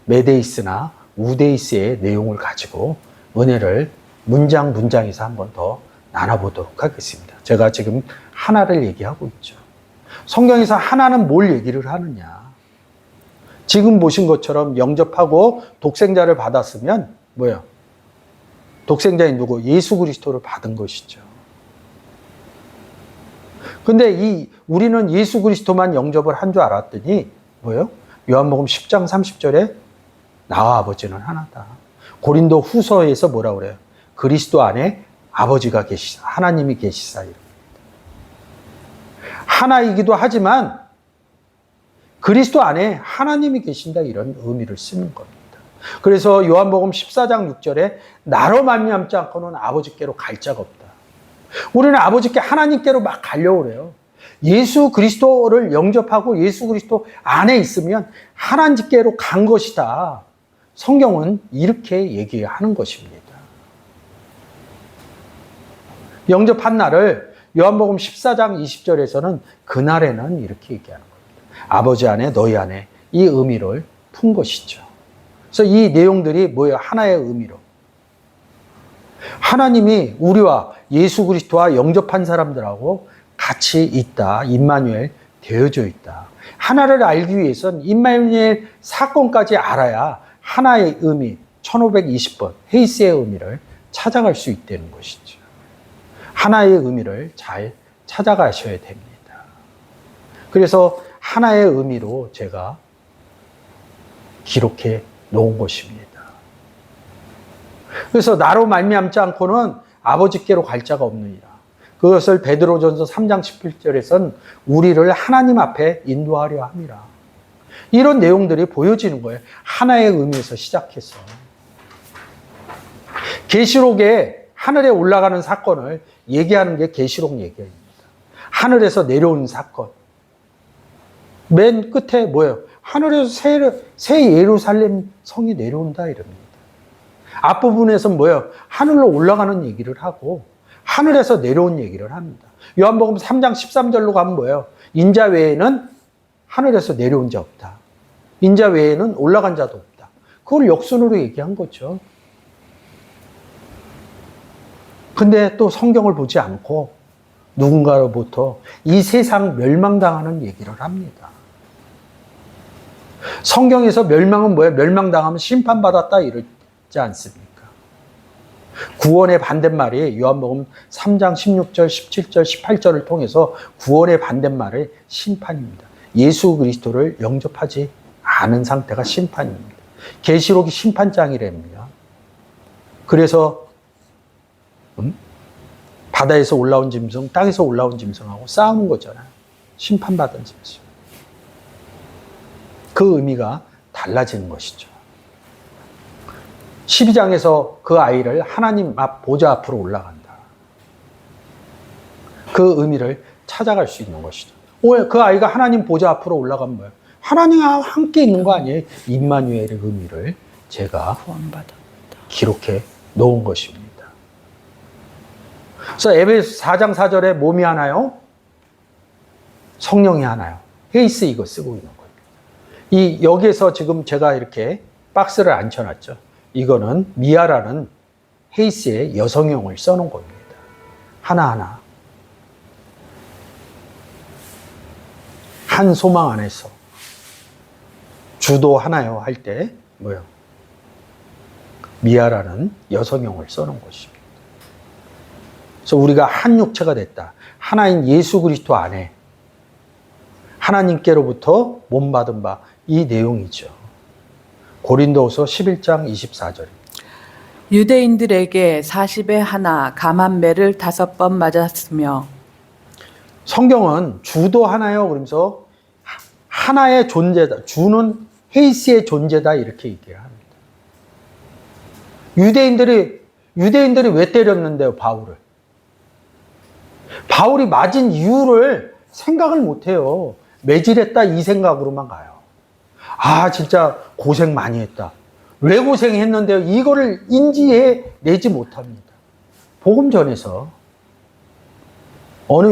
메데이스나 우데이스의 내용을 가지고 은혜를 문장에서 한 번 더 나눠보도록 하겠습니다. 제가 지금 하나를 얘기하고 있죠. 성경에서 하나는 뭘 얘기를 하느냐. 지금 보신 것처럼 영접하고 독생자를 받았으면 뭐예요? 독생자인 누구? 예수 그리스도를 받은 것이죠. 근데 우리는 예수 그리스도만 영접을 한 줄 알았더니 뭐예요? 요한복음 10장 30절에 나와 아버지는 하나다. 고린도 후서에서 뭐라 그래요? 그리스도 안에 아버지가 계시다. 하나님이 계시다. 하나이기도 하지만 그리스도 안에 하나님이 계신다. 이런 의미를 쓰는 겁니다. 그래서 요한복음 14장 6절에 나로 말미암지 않고는 아버지께로 갈 자가 없다. 우리는 아버지께 하나님께로 막 가려고 그래요. 예수 그리스도를 영접하고 예수 그리스도 안에 있으면 하나님께로 간 것이다. 성경은 이렇게 얘기하는 것입니다. 영접한 날을 요한복음 14장 20절에서는 그날에는 이렇게 얘기하는 겁니다. 아버지 안에 너희 안에 이 의미를 푼 것이죠. 그래서 이 내용들이 뭐예요? 하나의 의미로. 하나님이 우리와 예수 그리스도와 영접한 사람들하고 같이 있다. 임마누엘 되어져 있다. 하나를 알기 위해서는 임마누엘 사건까지 알아야 하나의 의미, 1520번 헤이스의 의미를 찾아갈 수 있다는 것이죠. 하나의 의미를 잘 찾아가셔야 됩니다. 그래서 하나의 의미로 제가 기록해 놓은 것입니다. 그래서 나로 말미암지 않고는 아버지께로 갈 자가 없느니라. 그것을 베드로전서 3장 17절에서는 우리를 하나님 앞에 인도하려 함이라. 이런 내용들이 보여지는 거예요. 하나의 의미에서 시작해서. 계시록에 하늘에 올라가는 사건을 얘기하는 게 계시록 얘기입니다. 하늘에서 내려온 사건. 맨 끝에 뭐예요? 하늘에서 새 예루살렘 성이 내려온다 이럽니다. 앞부분에서는 뭐예요? 하늘로 올라가는 얘기를 하고 하늘에서 내려온 얘기를 합니다. 요한복음 3장 13절로 가면 뭐예요? 인자 외에는 하늘에서 내려온 자 없다. 인자 외에는 올라간 자도 없다. 그걸 역순으로 얘기한 거죠. 근데 또 성경을 보지 않고 누군가로부터 이 세상 멸망당하는 얘기를 합니다. 성경에서 멸망은 뭐예요? 멸망당하면 심판받았다 이러지 않습니까? 구원의 반대말이 요한복음 3장 16절, 17절, 18절을 통해서 구원의 반대말이 심판입니다. 예수 그리스도를 영접하지 않은 상태가 심판입니다. 계시록이 심판장이랍니다. 그래서 바다에서 올라온 짐승, 땅에서 올라온 짐승하고 싸우는 거잖아요. 심판받은 짐승. 그 의미가 달라지는 것이죠. 12장에서 그 아이를 하나님 앞 보좌 앞으로 올라간다. 그 의미를 찾아갈 수 있는 것이죠. 왜 그 아이가 하나님 보좌 앞으로 올라가면 뭐예요? 하나님과 함께 있는 거 아니에요? 임마누엘의 의미를 제가 기록해 놓은 것입니다. 그래서 에베소 4장 4절에 몸이 하나요? 성령이 하나요? 헤이스 이거 쓰고 있는 거예요. 여기에서 지금 제가 이렇게 박스를 앉혀놨죠. 이거는 미아라는 헤이스의 여성형을 써놓은 겁니다. 하나하나 한 소망 안에서 주도 하나요 할 때 뭐요? 미아라는 여성형을 써놓은 것입니다. 그래서 우리가 한 육체가 됐다. 하나인 예수 그리스도 안에 하나님께로부터 몸받은 바 이 내용이죠. 고린도후서 11장 24절. 유대인들에게 40에 하나 감한매를 5번 맞았으며. 성경은 주도 하나요 그러면서 하나의 존재다. 주는 헤이스의 존재다 이렇게 얘기를 합니다. 유대인들이 왜 때렸는데요, 바울을? 바울이 맞은 이유를 생각을 못 해요. 매질했다 이 생각으로만 가요. 아, 진짜 고생 많이 했다. 왜 고생했는데요? 이거를 인지해 내지 못합니다. 복음 전에서 어느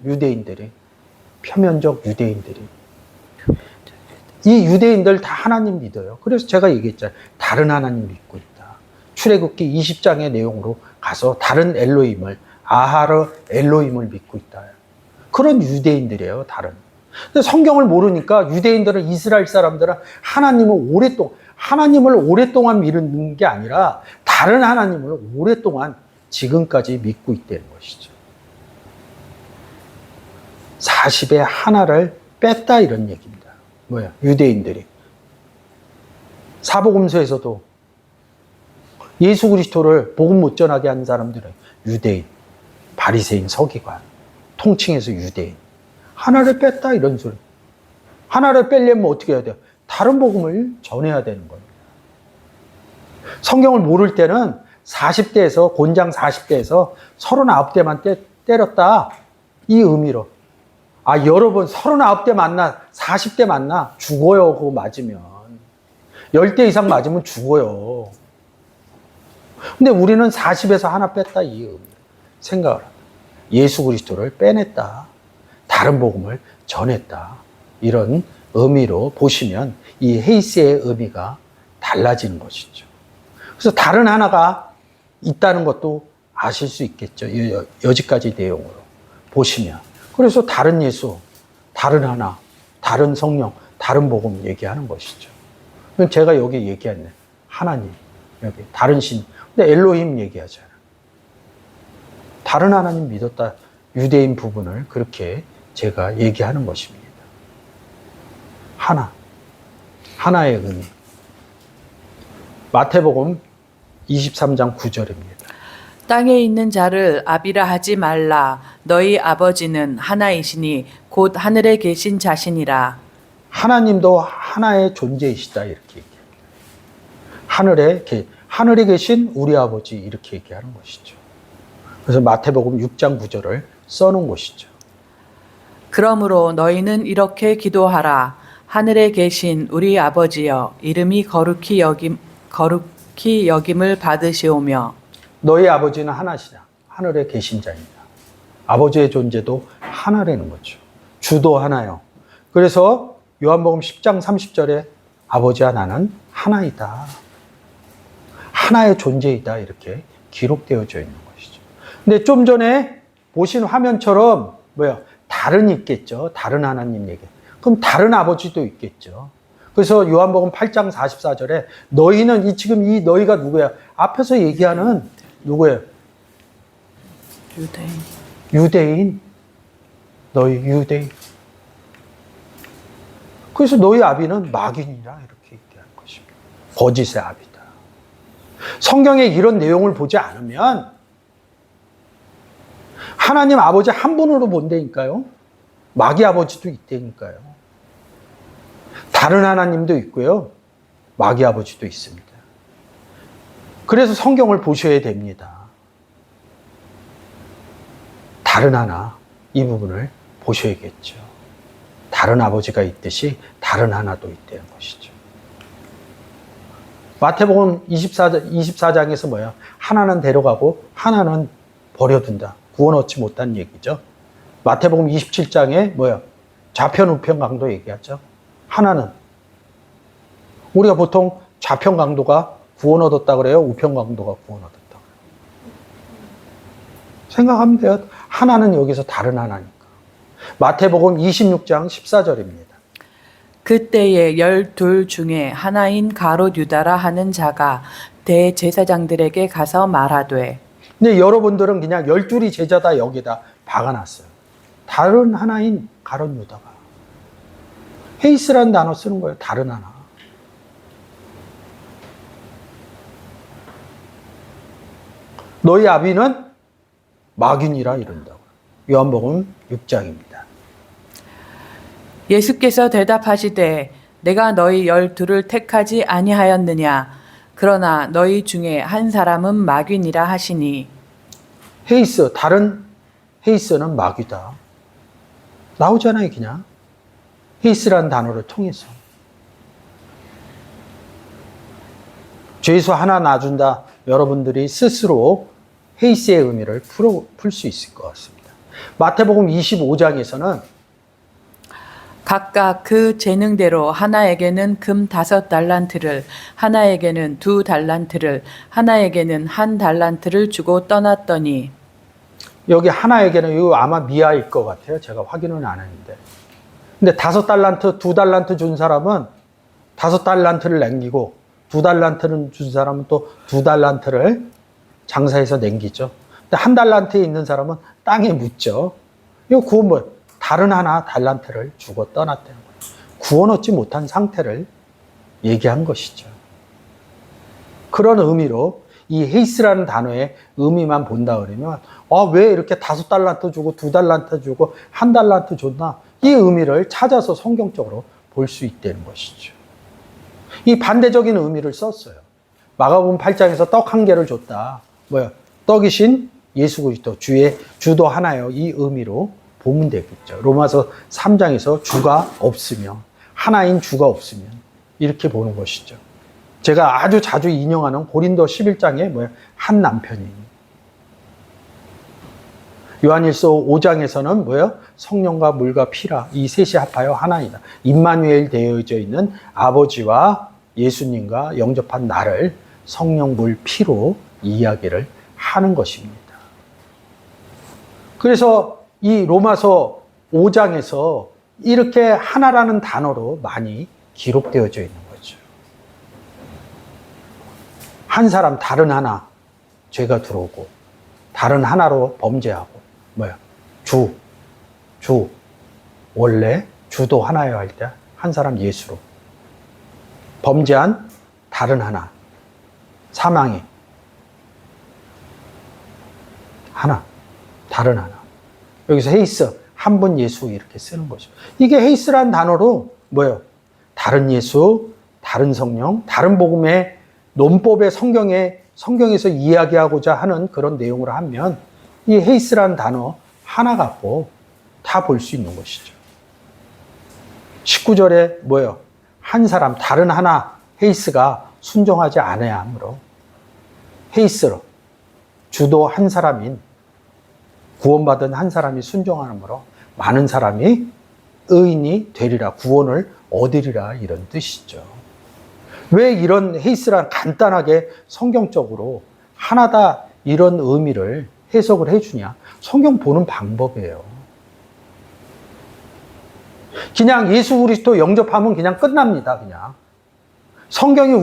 유대인들이, 표면적 유대인들이, 이 유대인들 다 하나님 믿어요. 그래서 제가 얘기했잖아요. 다른 하나님 믿고 있다. 출애굽기 20장의 내용으로 가서 다른 엘로힘을, 아하르 엘로힘을 믿고 있다. 그런 유대인들이에요, 다른. 근데 성경을 모르니까 유대인들은, 이스라엘 사람들은 하나님을 오랫동안 믿는 게 아니라 다른 하나님을 오랫동안 지금까지 믿고 있다는 것이죠. 40의 하나를 뺐다 이런 얘기입니다. 뭐야? 유대인들이. 사복음서에서도 예수 그리스도를 복음 못 전하게 한 사람들은 유대인, 바리새인, 서기관, 통칭해서 유대인. 하나를 뺐다 이런 소리. 하나를 빼려면 어떻게 해야 돼요? 다른 복음을 전해야 되는 겁니다. 성경을 모를 때는 40대에서 곤장 40대에서 39대만 때렸다 이 의미로. 아, 여러분 39대 맞나 40대 맞나 죽어요. 그거 맞으면 10대 이상 맞으면 죽어요. 근데 우리는 40에서 하나 뺐다 이 의미로 생각을 합니다. 예수 그리스도를 빼냈다. 다른 복음을 전했다. 이런 의미로 보시면 이 헤이스의 의미가 달라지는 것이죠. 그래서 다른 하나가 있다는 것도 아실 수 있겠죠. 여기까지 내용으로 보시면. 그래서 다른 예수, 다른 하나, 다른 성령, 다른 복음 얘기하는 것이죠. 제가 여기 얘기했네. 하나님, 여기 다른 신. 근데 엘로힘 얘기하잖아요. 다른 하나님 믿었다. 유대인 부분을 그렇게 제가 얘기하는 것입니다. 하나의 의미. 마태복음 23장 9절입니다. 땅에 있는 자를 아비라 하지 말라. 너희 아버지는 하나이시니 곧 하늘에 계신 자신이라. 하나님도 하나의 존재이시다 이렇게 얘기합니다. 하늘에 계신 우리 아버지 이렇게 얘기하는 것이죠. 그래서 마태복음 6장 9절을 써놓은 것이죠. 그러므로 너희는 이렇게 기도하라. 하늘에 계신 우리 아버지여, 이름이 거룩히 여김을 받으시오며. 너희 아버지는 하나시다. 하늘에 계신 자입니다. 아버지의 존재도 하나라는 거죠. 주도 하나요. 그래서 요한복음 10장 30절에 아버지와 나는 하나이다. 하나의 존재이다. 이렇게 기록되어져 있는 것이죠. 근데 좀 전에 보신 화면처럼 다른 있겠죠. 다른 하나님 얘기. 그럼 다른 아버지도 있겠죠. 그래서 요한복음 8장 44절에 너희는 지금 이 너희가 누구야? 앞에서 얘기하는 누구예요? 유대인. 너희 유대인. 그래서 너희 아비는 마귀니라 이렇게 얘기하는 것입니다. 거짓의 아비다. 성경에 이런 내용을 보지 않으면 하나님 아버지 한 분으로 본다니까요. 마귀 아버지도 있다니까요. 다른 하나님도 있고요. 마귀 아버지도 있습니다. 그래서 성경을 보셔야 됩니다. 다른 하나, 이 부분을 보셔야겠죠. 다른 아버지가 있듯이 다른 하나도 있다는 것이죠. 마태복음 24장에서 하나는 데려가고 하나는 버려둔다. 구원 얻지 못한 얘기죠. 마태복음 27장에 좌편 우편 강도 얘기하죠. 하나는 우리가 보통 좌편 강도가 구원 얻었다 그래요. 우편 강도가 구원 얻었다 그래요. 생각하면 돼요. 하나는 여기서 다른 하나니까. 마태복음 26장 14절입니다. 그때에 12 중에 하나인 가롯 유다라 하는 자가 대제사장들에게 가서 말하되 근데 여러분들은 그냥 12이 제자다 여기다 박아놨어요. 다른 하나인 가롯 유다가. 헤이스라는 단어 쓰는 거예요. 다른 하나. 너희 아비는 마귀니라 이른다고. 요한복음 6장입니다. 예수께서 대답하시되 내가 너희 12를 택하지 아니하였느냐 그러나 너희 중에 한 사람은 마귀니라 하시니 헤이스, 다른 헤이스는 마귀다. 나오잖아요, 그냥. 헤이스라는 단어를 통해서. 죄수 하나 놔준다. 여러분들이 스스로 헤이스의 의미를 풀 수 있을 것 같습니다. 마태복음 25장에서는 각각 그 재능대로 하나에게는 금 5달란트를 하나에게는 2달란트를 하나에게는 1달란트를 주고 떠났더니 여기 하나에게는 이거 아마 미아일 것 같아요. 제가 확인은 안 했는데. 근데 5달란트, 2달란트 준 사람은 5달란트를 남기고 2달란트를 준 사람은 또 2달란트를 장사해서 남기죠. 근데 1달란트에 있는 사람은 땅에 묻죠. 이거 구원 뭐 다른 하나 달란트를 주고 떠났다는 거예요. 구원 얻지 못한 상태를 얘기한 것이죠. 그런 의미로 이 헤이스라는 단어의 의미만 본다 그러면 왜 이렇게 5달란트 주고 2달란트 주고 1달란트 줬나? 이 의미를 찾아서 성경적으로 볼 수 있다는 것이죠. 이 반대적인 의미를 썼어요. 마가복음 8장에서 떡 1개를 줬다. 뭐야? 떡이신 예수 그리스도 주도 하나요. 이 의미로 보면 되겠죠. 로마서 3장에서 주가 없으면 하나인 주가 없으면 이렇게 보는 것이죠. 제가 아주 자주 인용하는 고린도 11장에 뭐야? 한 남편이. 요한일서 5장에서는 뭐예요? 성령과 물과 피라 이 셋이 합하여 하나이다. 임마누엘 되어져 있는 아버지와 예수님과 영접한 나를 성령, 물, 피로 이야기를 하는 것입니다. 그래서 이 로마서 5장에서 이렇게 하나라는 단어로 많이 기록되어져 있는 거죠. 한 사람 다른 하나 죄가 들어오고 다른 하나로 범죄하고 뭐야? 주 원래 주도 하나여야 할 때 한 사람 예수로 범죄한 다른 하나 사망이 하나 다른 하나 여기서 헤이스 한 분 예수 이렇게 쓰는 거죠. 이게 헤이스라는 단어로 뭐예요? 다른 예수, 다른 성령, 다른 복음의 논법의 성경에서 이야기하고자 하는 그런 내용으로 하면 이 헤이스라는 단어 하나 갖고 다 볼 수 있는 것이죠. 19절에 뭐예요? 한 사람, 다른 하나 헤이스가 순종하지 않아야 하므로 헤이스로 주도 한 사람인 구원받은 한 사람이 순종하므로 많은 사람이 의인이 되리라, 구원을 얻으리라 이런 뜻이죠. 왜 이런 헤이스란 간단하게 성경적으로 하나다 이런 의미를 해석을 해주냐? 성경 보는 방법이에요. 그냥 예수 그리스도 영접하면 그냥 끝납니다. 그냥 성경이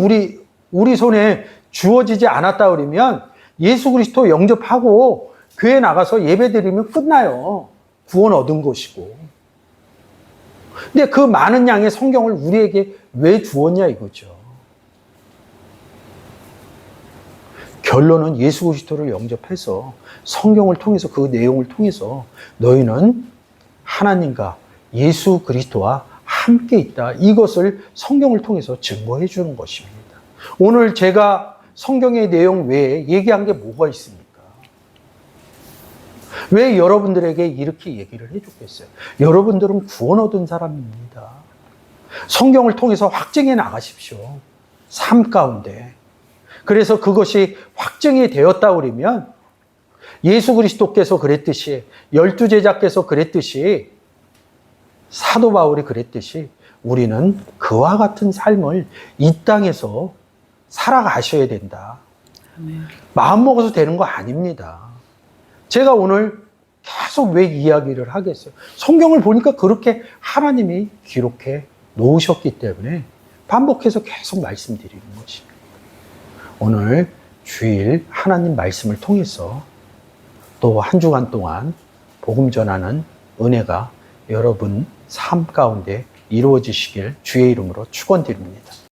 우리 손에 주어지지 않았다 그러면 예수 그리스도 영접하고 교회 나가서 예배드리면 끝나요. 구원 얻은 것이고. 근데 그 많은 양의 성경을 우리에게 왜 주었냐 이거죠. 결론은 예수 그리스도를 영접해서 성경을 통해서 그 내용을 통해서 너희는 하나님과 예수 그리스도와 함께 있다. 이것을 성경을 통해서 증거해 주는 것입니다. 오늘 제가 성경의 내용 외에 얘기한 게 뭐가 있습니까? 왜 여러분들에게 이렇게 얘기를 해줬겠어요? 여러분들은 구원 얻은 사람입니다. 성경을 통해서 확증해 나가십시오. 삶 가운데. 그래서 그것이 확증이 되었다 그러면 예수 그리스도께서 그랬듯이 12제자께서 그랬듯이 사도 바울이 그랬듯이 우리는 그와 같은 삶을 이 땅에서 살아가셔야 된다. 마음 먹어서 되는 거 아닙니다. 제가 오늘 계속 왜 이야기를 하겠어요? 성경을 보니까 그렇게 하나님이 기록해 놓으셨기 때문에 반복해서 계속 말씀드리는 것입니다. 오늘 주일 하나님 말씀을 통해서 또 한 주간 동안 복음 전하는 은혜가 여러분 삶 가운데 이루어지시길 주의 이름으로 축원드립니다.